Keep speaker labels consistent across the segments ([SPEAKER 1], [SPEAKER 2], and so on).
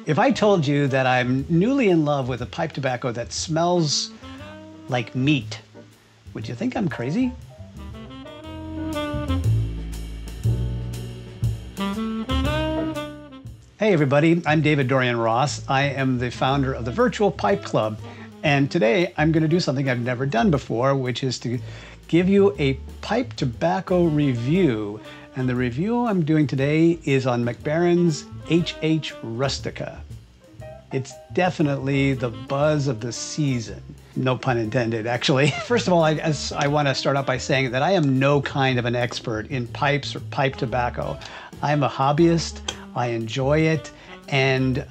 [SPEAKER 1] If I told you that I'm newly in love with a pipe tobacco that smells like meat, would you think I'm crazy? Hey everybody, I'm David Dorian Ross. I am the founder of the Virtual Pipe Club, and today I'm going to do something I've never done before, which is to give you a pipe tobacco review. And the review I'm doing today is on MacBaren's HH Rustica. It's definitely the buzz of the season. No pun intended, actually. First of all, I want to start out by saying that I am no kind of an expert in pipes or pipe tobacco. I'm a hobbyist, I enjoy it, and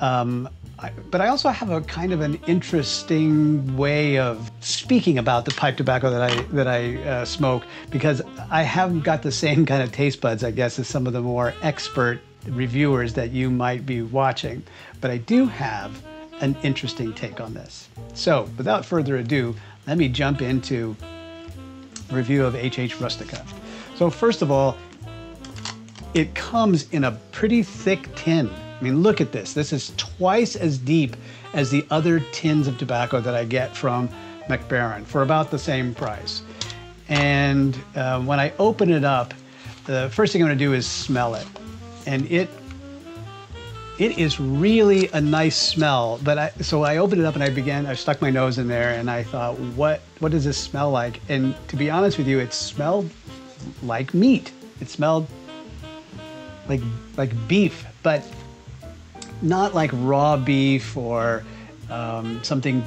[SPEAKER 1] but I also have a kind of an interesting way of speaking about the pipe tobacco that I smoke, because I haven't got the same kind of taste buds, I guess, as some of the more expert reviewers that you might be watching. But I do have an interesting take on this. So without further ado, let me jump into a review of HH Rustica. So first of all, it comes in a pretty thick tin. I mean, look at this. This is twice as deep as the other tins of tobacco that I get from MacBaren for about the same price. And when I open it up, the first thing I'm gonna do is smell it. And it is really a nice smell. But so I opened it up and I stuck my nose in there and I thought, what does this smell like? And to be honest with you, it smelled like meat. It smelled like beef, but not like raw beef or something,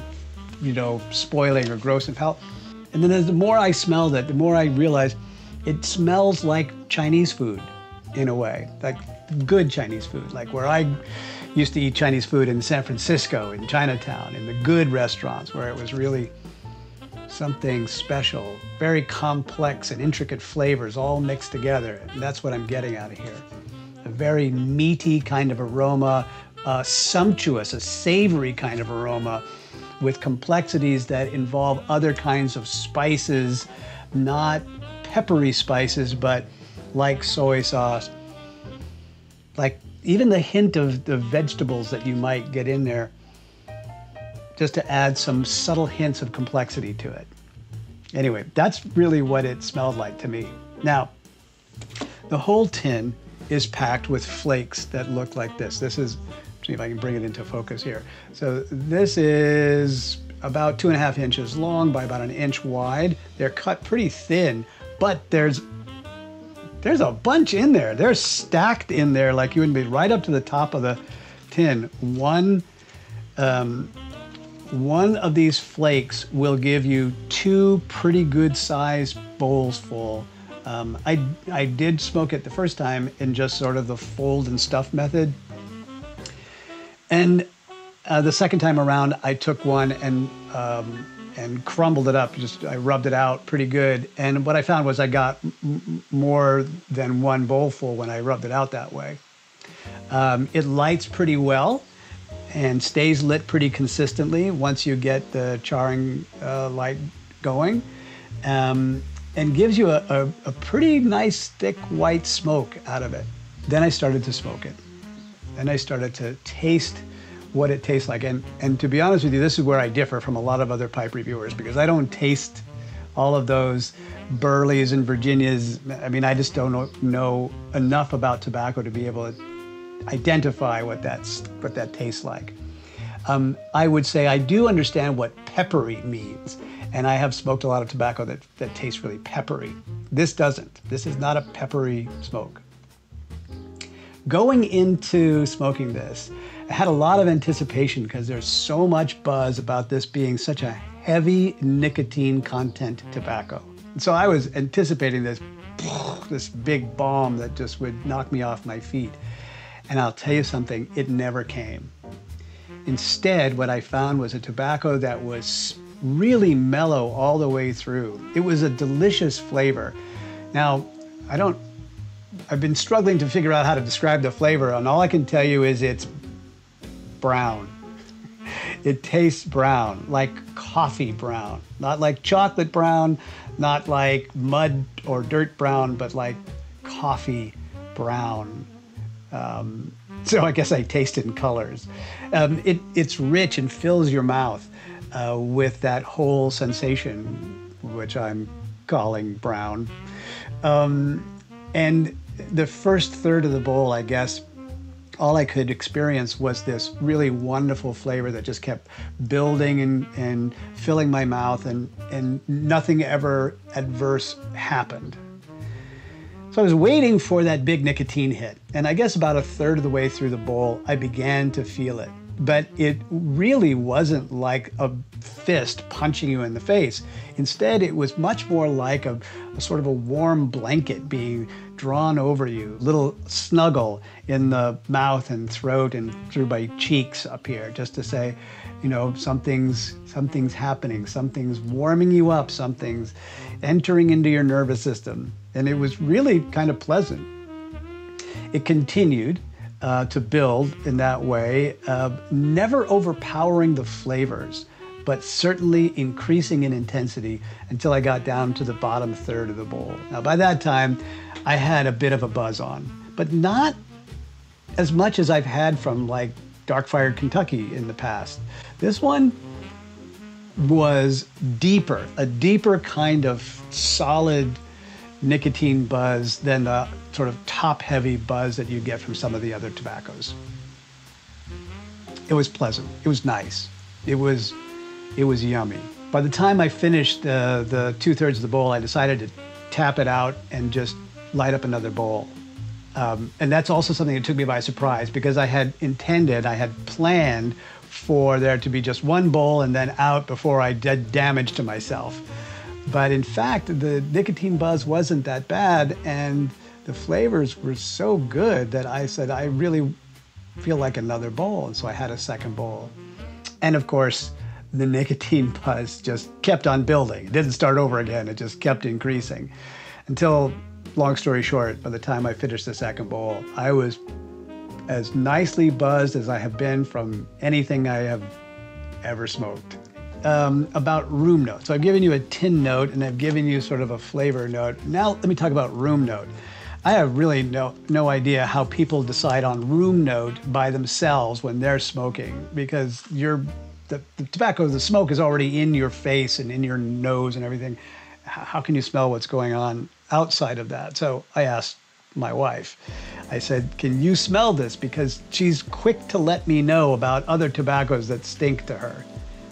[SPEAKER 1] you know, spoiling or gross and foul. And then as the more I smelled it, the more I realized it smells like Chinese food in a way, like good Chinese food, like where I used to eat Chinese food in San Francisco, in Chinatown, in the good restaurants where it was really something special, very complex and intricate flavors all mixed together. And that's what I'm getting out of here. A very meaty kind of aroma, sumptuous, a savory kind of aroma with complexities that involve other kinds of spices, not peppery spices, but like soy sauce, like even the hint of the vegetables that you might get in there, just to add some subtle hints of complexity to it. Anyway, that's really what it smelled like to me. Now, the whole tin is packed with flakes that look like this. This is, see if I can bring it into focus here. So this is about 2.5 inches long by about 1 inch wide. They're cut pretty thin, but there's a bunch in there. They're stacked in there like you would be, right up to the top of the tin. One of these flakes will give you 2 pretty good sized bowls full. I did smoke it the first time in just sort of the fold and stuff method. And the second time around, I took one and crumbled it up. I rubbed it out pretty good. And what I found was I got more than 1 bowl full when I rubbed it out that way. It lights pretty well and stays lit pretty consistently once you get the charring light going. And gives you a pretty nice thick white smoke out of it. Then I started to smoke it. And I started to taste what it tastes like. And to be honest with you, this is where I differ from a lot of other pipe reviewers, because I don't taste all of those Burleys and Virginias. I mean, I just don't know enough about tobacco to be able to identify what that tastes like. I would say I do understand what peppery means. And I have smoked a lot of tobacco that tastes really peppery. This doesn't. This is not a peppery smoke. Going into smoking this, I had a lot of anticipation because there's so much buzz about this being such a heavy nicotine content tobacco. And so I was anticipating this big bomb that just would knock me off my feet. And I'll tell you something, it never came. Instead, what I found was a tobacco that was really mellow all the way through. It was a delicious flavor. Now, I've been struggling to figure out how to describe the flavor, and all I can tell you is it's brown. It tastes brown, like coffee brown, not like chocolate brown, not like mud or dirt brown, but like coffee brown. So I guess I taste it in colors. It's rich and fills your mouth with that whole sensation, which I'm calling brown. And the first third of the bowl, I guess, all I could experience was this really wonderful flavor that just kept building and filling my mouth, and nothing ever adverse happened. So I was waiting for that big nicotine hit, and I guess about a third of the way through the bowl, I began to feel it. But it really wasn't like a fist punching you in the face. Instead, it was much more like a sort of a warm blanket being drawn over you, little snuggle in the mouth and throat and through my cheeks up here, just to say, you know, something's happening, something's warming you up, something's entering into your nervous system. And it was really kind of pleasant. It continued to build in that way, never overpowering the flavors, but certainly increasing in intensity until I got down to the bottom third of the bowl. Now, by that time, I had a bit of a buzz on, but not as much as I've had from like Dark-Fired Kentucky in the past. This one was deeper, a deeper kind of solid nicotine buzz than the sort of top-heavy buzz that you get from some of the other tobaccos. It was pleasant. It was nice. It was yummy. By the time I finished the 2/3 of the bowl, I decided to tap it out and just light up another bowl. And that's also something that took me by surprise, because I had planned for there to be just one bowl and then out before I did damage to myself. But in fact, the nicotine buzz wasn't that bad, and the flavors were so good that I said, I really feel like another bowl. And so I had a second bowl. And of course, the nicotine buzz just kept on building. It didn't start over again. It just kept increasing until, long story short, by the time I finished the second bowl, I was as nicely buzzed as I have been from anything I have ever smoked. About room note. So I've given you a tin note and I've given you sort of a flavor note. Now let me talk about room note. I have really no idea how people decide on room note by themselves when they're smoking, because the tobacco, the smoke is already in your face and in your nose and everything. How can you smell what's going on outside of that? So I asked my wife, I said, can you smell this? Because she's quick to let me know about other tobaccos that stink to her.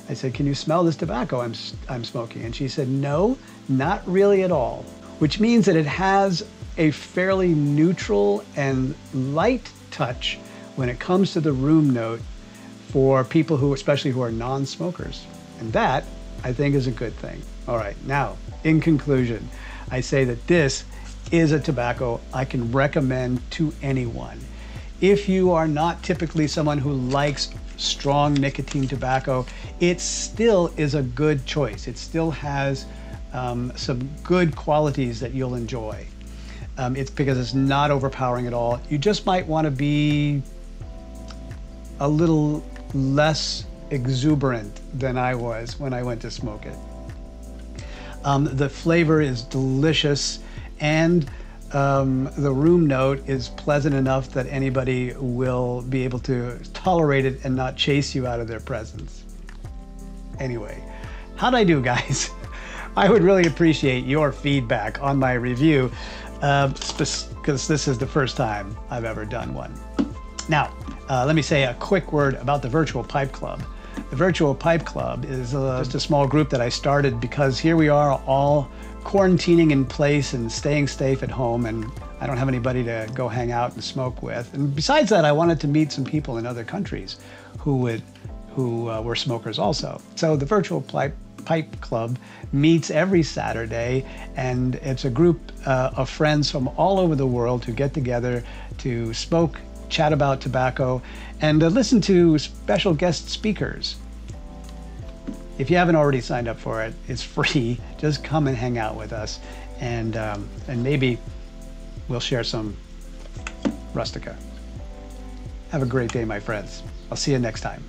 [SPEAKER 1] I said, can you smell this tobacco I'm smoking? And she said, no, not really at all, which means that it has a fairly neutral and light touch when it comes to the room note for people who, especially who are non-smokers. And that, I think, is a good thing. All right, now, in conclusion, I say that this is a tobacco I can recommend to anyone. If you are not typically someone who likes strong nicotine tobacco, it still is a good choice. It still has some good qualities that you'll enjoy. It's because it's not overpowering at all. You just might want to be a little less exuberant than I was when I went to smoke it. The flavor is delicious, and the room note is pleasant enough that anybody will be able to tolerate it and not chase you out of their presence. Anyway, how'd I do, guys? I would really appreciate your feedback on my review, because this is the first time I've ever done one. Now, let me say a quick word about the Virtual Pipe Club. The Virtual Pipe Club is just a small group that I started because here we are all quarantining in place and staying safe at home, and I don't have anybody to go hang out and smoke with. And besides that, I wanted to meet some people in other countries who were smokers also. So the Virtual Pipe Club meets every Saturday, and it's a group of friends from all over the world who get together to smoke, chat about tobacco, and listen to special guest speakers. If you haven't already signed up for it, it's free. Just come and hang out with us, and maybe we'll share some Rustica. Have a great day, my friends. I'll see you next time.